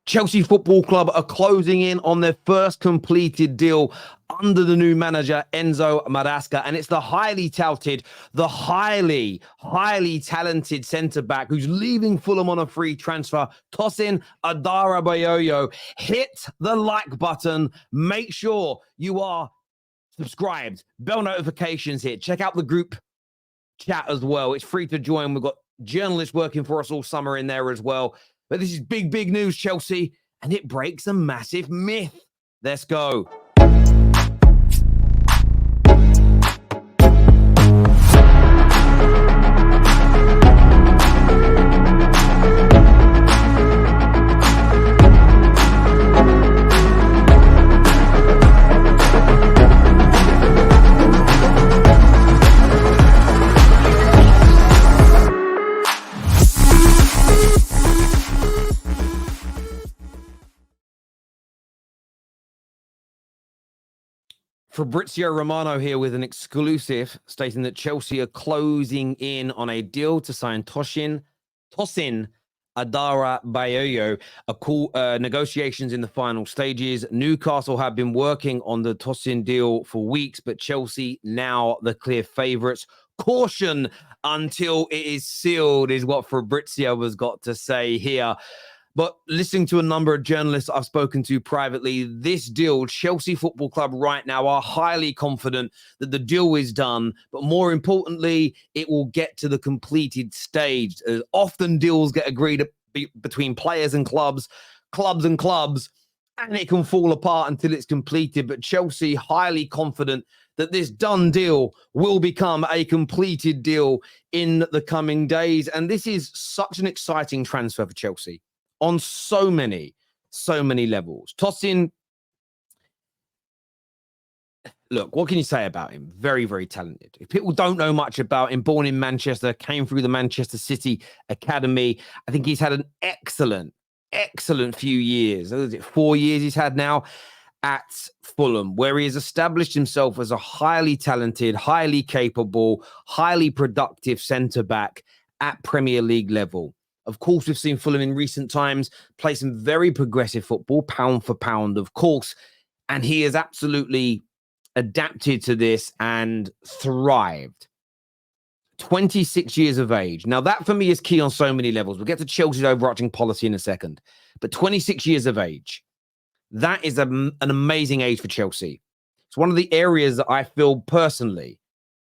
Chelsea Football Club are closing in on their first completed deal under the new manager, Enzo Maresca. And it's the highly touted, the highly talented centre-back who's leaving Fulham on a free transfer, Tosin Adarabioyo. Hit the like button. Make sure you are subscribed. Bell notifications hit. Check out the group chat as well. It's free to join. We've got journalists working for us all summer in there as well. But this is big news, Chelsea, and it breaks a massive myth. Let's go. Fabrizio Romano here with an exclusive stating that Chelsea are closing in on a deal to sign Tosin Adarabioyo. Negotiations in the final stages. Newcastle have been working on the Tosin deal for weeks, but Chelsea now the clear favourites. Caution until it is sealed is what Fabrizio has got to say here. But listening to a number of journalists I've spoken to privately, this deal, Chelsea Football Club right now are highly confident that the deal is done. But more importantly, it will get to the completed stage. As often deals get agreed between players and clubs, and it can fall apart until it's completed. But Chelsea highly confident that this done deal will become a completed deal in the coming days. And this is such an exciting transfer for Chelsea on so many levels. Tosin, look, what can you say about him? Very talented. If people don't know much about him, born in Manchester, came through the Manchester City Academy. I think he's had an excellent few years. Is it 4 years he's had now at Fulham, where he has established himself as a highly talented, highly capable, highly productive centre-back at Premier League level. Of course, we've seen Fulham in recent times play some very progressive football, pound for pound, of course. And he has absolutely adapted to this and thrived. 26 years of age. Now, that for me is key on so many levels. We'll get to Chelsea's overarching policy in a second. But 26 years of age, that is an amazing age for Chelsea. It's one of the areas that I feel personally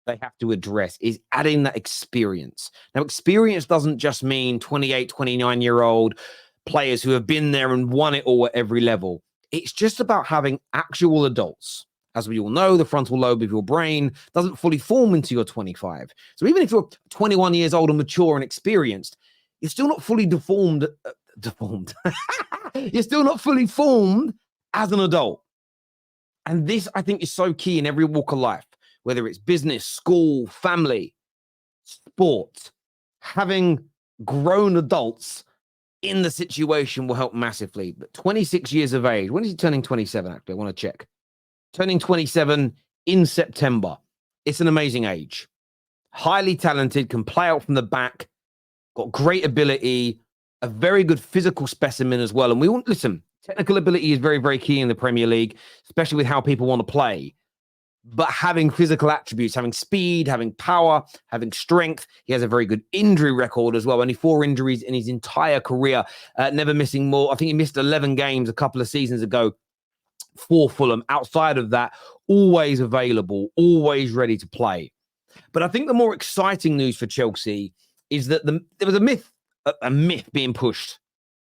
they have to address is adding that experience. Now, experience doesn't just mean 28, 29-year-old players who have been there and won it all at every level. It's just about having actual adults. As we all know, the frontal lobe of your brain doesn't fully form until you're 25. So even if you're 21 years old and mature and experienced, you're still not fully deformed. You're still not fully formed as an adult. And this, I think, is so key in every walk of life. Whether it's business, school, family, sport, having grown adults in the situation will help massively. But 26 years of age, when is he turning 27, actually? I want to check. Turning 27 in September. It's an amazing age. Highly talented, can play out from the back, got great ability, a very good physical specimen as well. And we want, listen, technical ability is very key in the Premier League, especially with how people want to play. But having physical attributes, having speed, having power, having strength. He has a very good injury record as well. Only 4 injuries in his entire career, never missing more. I think he missed 11 games a couple of seasons ago for Fulham. Outside of that, always available, always ready to play. But I think the more exciting news for Chelsea is that there was a myth being pushed.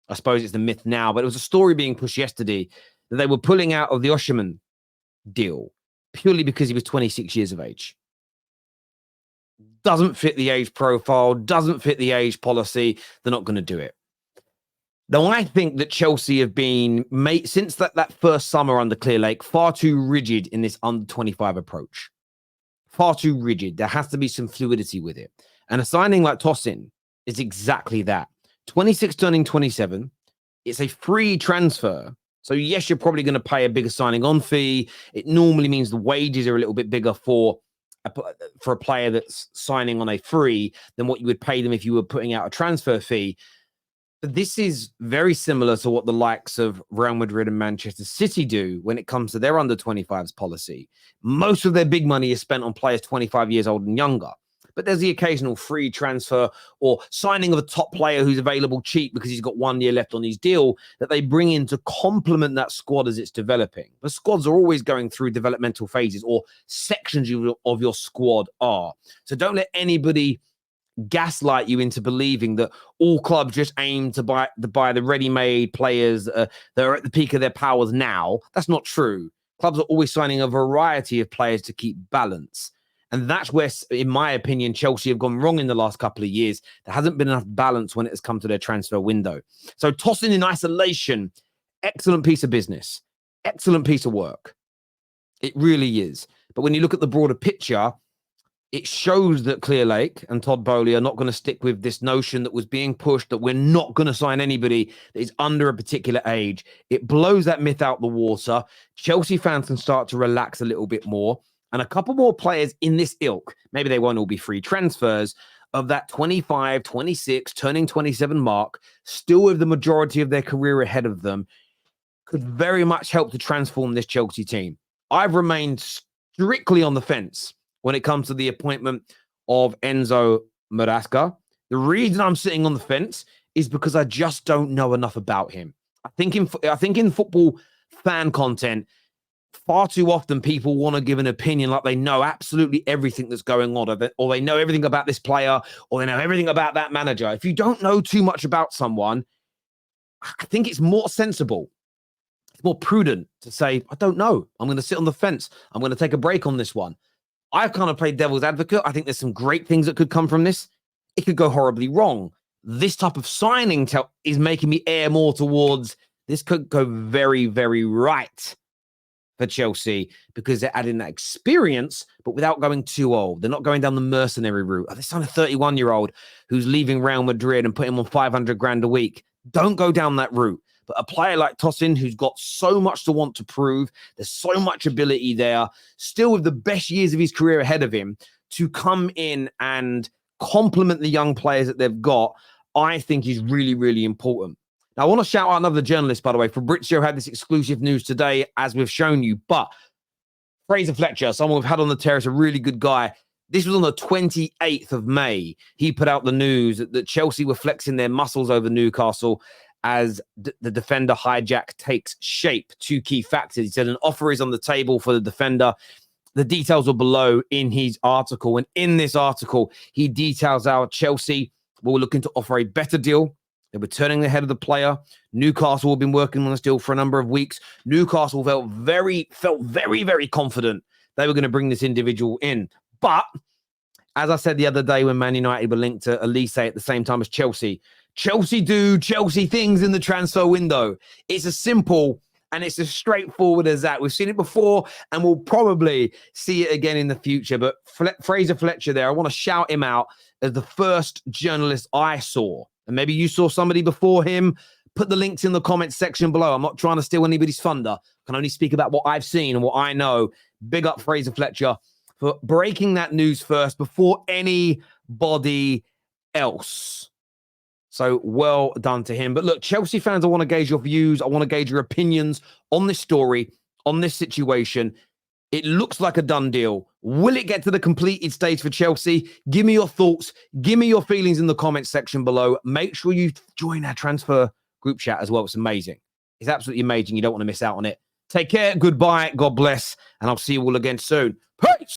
I suppose it's the myth now, but it was a story being pushed yesterday that they were pulling out of the Osimhen deal purely because he was 26 years of age. Doesn't fit the age profile, doesn't fit the age policy. They're not going to do it. Now, I think that Chelsea have been, since that first summer under Clear Lake, far too rigid in this under-25 approach. Far too rigid. There has to be some fluidity with it. And a signing like Tosin is exactly that. 26 turning 27. It's a free transfer. So, yes, you're probably going to pay a bigger signing on fee. It normally means the wages are a little bit bigger for a player that's signing on a free than what you would pay them if you were putting out a transfer fee. But this is very similar to what the likes of Real Madrid and Manchester City do when it comes to their under 25s policy. Most of their big money is spent on players 25 years old and younger. But there's the occasional free transfer or signing of a top player who's available cheap because he's got 1 year left on his deal that they bring in to complement that squad as it's developing. The squads are always going through developmental phases, or sections of your squad are. So don't let anybody gaslight you into believing that all clubs just aim to buy the ready-made players that are at the peak of their powers now. That's not true. Clubs are always signing a variety of players to keep balance. And that's where, in my opinion, Chelsea have gone wrong in the last couple of years. There hasn't been enough balance when it has come to their transfer window. So Tosin in isolation, excellent piece of business, excellent piece of work. It really is. But when you look at the broader picture, it shows that Clearlake and Todd Boehly are not going to stick with this notion that was being pushed that we're not going to sign anybody that is under a particular age. It blows that myth out the water. Chelsea fans can start to relax a little bit more. And a couple more players in this ilk, maybe they won't all be free transfers, of that 25, 26, turning 27 mark, still with the majority of their career ahead of them, could very much help to transform this Chelsea team. I've remained strictly on the fence when it comes to the appointment of Enzo Maresca. The reason I'm sitting on the fence is because I just don't know enough about him. I think in football fan content, far too often people want to give an opinion like they know absolutely everything that's going on, or they know everything about this player, or they know everything about that manager. If you don't know too much about someone, I think it's more sensible, it's more prudent to say, I don't know. I'm going to sit on the fence. I'm going to take a break on this one. I've kind of played devil's advocate. I think there's some great things that could come from this. It could go horribly wrong. This type of signing is making me err more towards this could go very, very right for Chelsea, because they're adding that experience, but without going too old. They're not going down the mercenary route. They signed a 31-year-old who's leaving Real Madrid and put him on 500 grand a week. Don't go down that route. But a player like Tosin, who's got so much to want to prove, there's so much ability there, still with the best years of his career ahead of him, to come in and complement the young players that they've got, I think is really, really important. Now, I want to shout out another journalist, by the way. Fabrizio had this exclusive news today, as we've shown you. But Fraser Fletcher, someone we've had on the terrace, a really good guy. This was on the 28th of May. He put out the news that Chelsea were flexing their muscles over Newcastle as the defender hijack takes shape. Two key factors. He said an offer is on the table for the defender. The details are below in his article. And in this article, he details how Chelsea were looking to offer a better deal. They were turning the head of the player. Newcastle have been working on this deal for a number of weeks. Newcastle felt very, very confident they were going to bring this individual in. But as I said the other day when Man United were linked to Elise at the same time as Chelsea, Chelsea do Chelsea things in the transfer window. It's as simple and it's as straightforward as that. We've seen it before and we'll probably see it again in the future. But Fraser Fletcher there, I want to shout him out as the first journalist I saw. And maybe you saw somebody before him. Put the links in the comments section below. I'm not trying to steal anybody's thunder. I can only speak about what I've seen and what I know. Big up Fraser Fletcher for breaking that news first before anybody else. So well done to him. But look, Chelsea fans, I want to gauge your views. I want to gauge your opinions on this story, on this situation. It looks like a done deal. Will it get to the completed stage for Chelsea? Give me your thoughts. Give me your feelings in the comments section below. Make sure you join our transfer group chat as well. It's amazing. It's absolutely amazing. You don't want to miss out on it. Take care. Goodbye. God bless. And I'll see you all again soon. Peace.